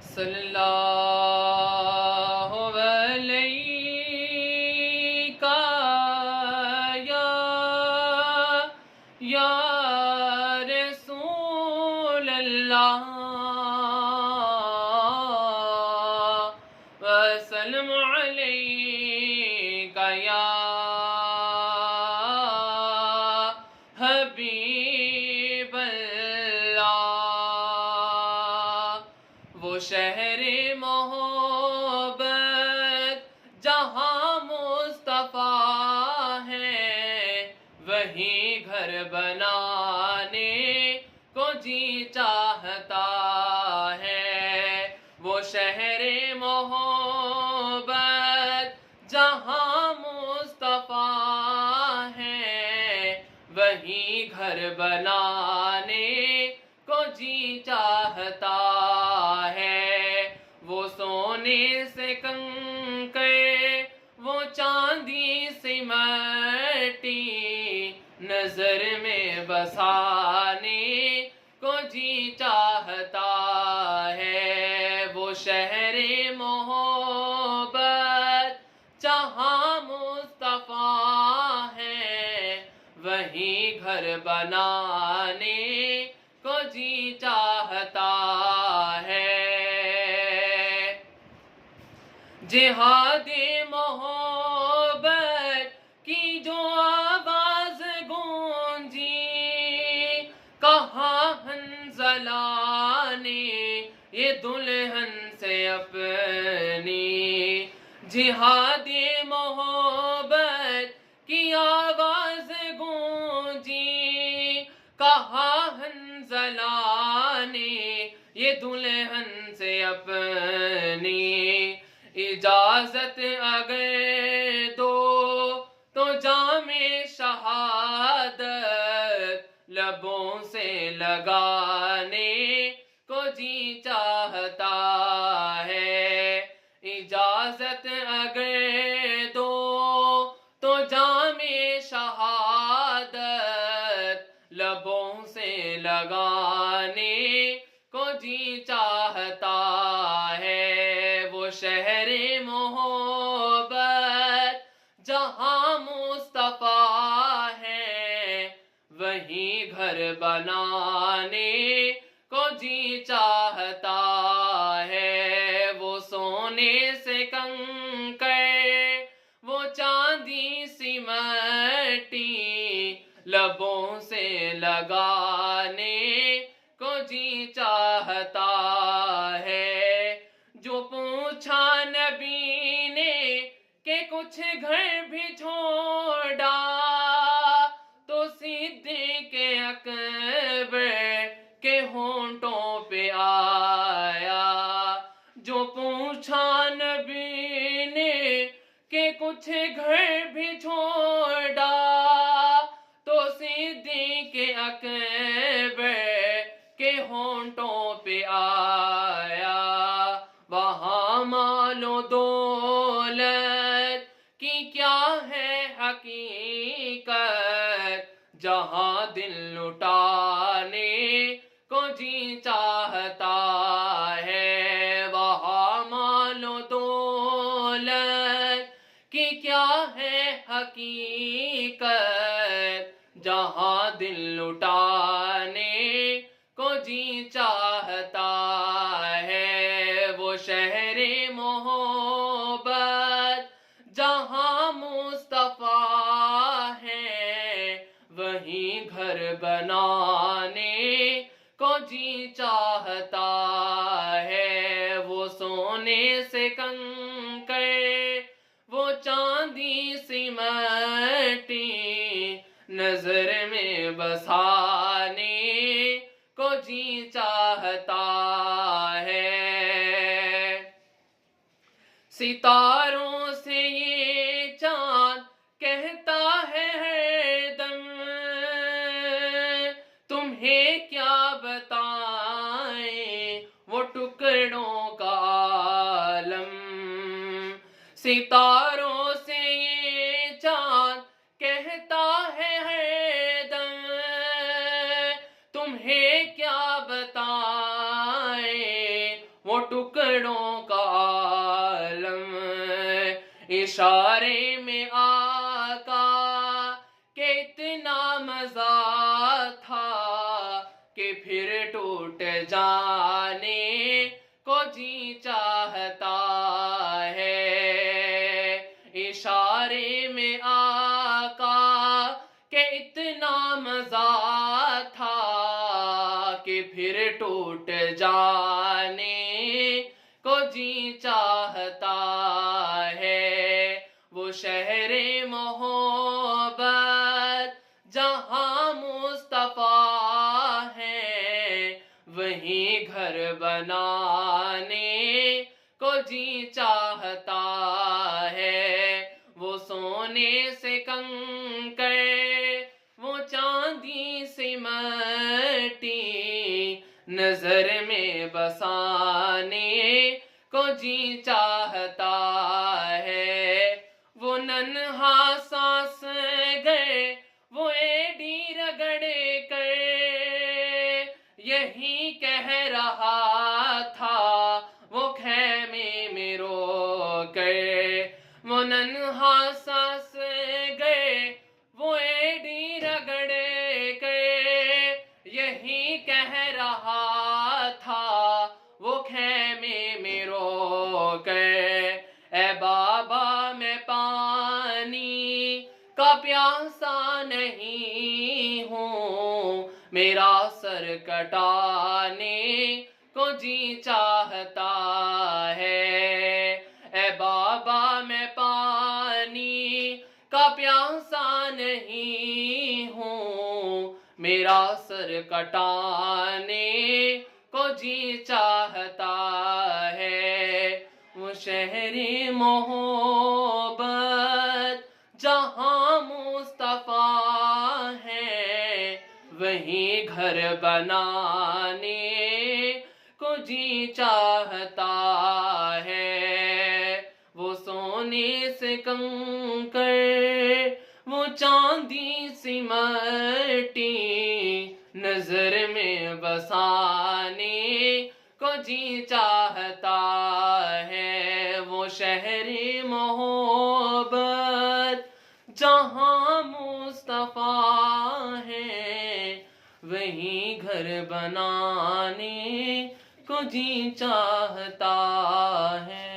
صلی اللہ علیہ یا رسول اللہ وسلم علیہ یا حبیب اللہ۔ وہ شہر محبت جہاں مصطفیٰ ہے، وہیں گھر بنانے کو جی چاہتا ہے۔ وہ شہر محبت جہاں مصطفیٰ ہے، وہیں گھر بنانے کو جی چاہتا ہے۔ وہ سونے سے کنکر، وہ چاندی سے مٹی، نظر میں بسانے کو جی چاہتا ہے۔ وہ شہر محبت جہاں مصطفیٰ ہے، وہیں گھر بنانے کو جی چاہتا ہے۔ جہاد محبت کی جو آواز گونجی، کہا حنظلہ نے یہ دلہن سے اپنی۔ جہاد محبت کی آواز گونجی، کہا حنظلہ نے یہ دلہن سے اپنی۔ اجازت اگر دو تو جام شہادت لبوں سے لگانے کو جی چاہتا ہے۔ اجازت اگر دو تو جام شہادت لبوں سے لگانے کو جی چاہتا ہے۔ وہ شہر محبت جہاں مصطفیٰ ہے، وہیں گھر بنانے کو جی چاہتا ہے۔ وہ سونے سے کنکر، وہ چاندی سی مٹی، لبوں سے لگانے کو جی چاہتا ہے۔ جو پوچھا نبی نے کہ کچھ گھر بھی چھوڑا، تو صدیق اکبر کے ہونٹوں پہ آیا۔ جو پوچھا نبی نے کہ کچھ گھر بھی چھوڑا، تو صدیق اکبر کے ہونٹوں پہ آیا۔ وہاں مال و دولت کی کیا ہے حقیقت، جہاں دل لٹانے کو جی چاہتا ہے۔ وہاں مال و دولت کی کیا ہے حقیقت، جہاں دل لٹانے کو جی چاہتا ہے۔ وہ شہر محبت جہاں مصطفیٰ ہے، وہیں گھر بنانے کو جی چاہتا ہے۔ وہ سونے سے کنکر، وہ چاندی سی مٹی، نظر میں بسانے کو جی چاہتا ہے۔ ستاروں سے یہ چاند کہتا ہے ہر دم، تمہیں کیا بتائیں وہ ٹکڑوں کا عالم۔ ستاروں سے یہ چاند کہتا ہے ہر دم، تمہیں کیا بتائیں وہ ٹکڑوں بڑوں کا عالم، اشارے میں آقا کہ اتنا مزہ تھا کہ پھر ٹوٹ جانے کو جی چاہتا ہے۔ اشارے میں آقا کہ اتنا مزہ تھا کہ پھر ٹوٹ جانے کو جی چاہتا ہے۔ وہ شہر محبت جہاں مصطفیٰ ہے، وہیں گھر بنانے کو جی چاہتا ہے۔ وہ سونے سے کنکر، وہ چاندی سے مٹی، نظر میں بسانے کو جی چاہتا ہے۔ وہ ننہا سانس گئے، وہ ایڑی رگڑ کر یہی کہہ رہا تھا، وہ خیمے میں رو کر۔ وہ ننہا سانس گئے، وہ ایڑی رگڑ کر یہی کہہ رہا تھا، وہ خیمے میں رو کر۔ اے بابا میں پانی کا پیاسا نہیں ہوں، میرا سر کٹانے کو جی چاہتا ہے۔ اے بابا میں پانی کا پیاسا نہیں ہوں، میرا سر کٹانے کو جی چاہتا ہے۔ وہ شہر محبت جہاں مصطفیٰ ہے، وہیں گھر بنانے کو جی چاہتا ہے۔ وہ سونے سے کنکر، وہ چاندی سی مٹی، نظر میں بسانے کو جی چاہتا ہے۔ وہ شہر محبت جہاں مصطفیٰ ہے، وہیں گھر بنانے کو جی چاہتا ہے۔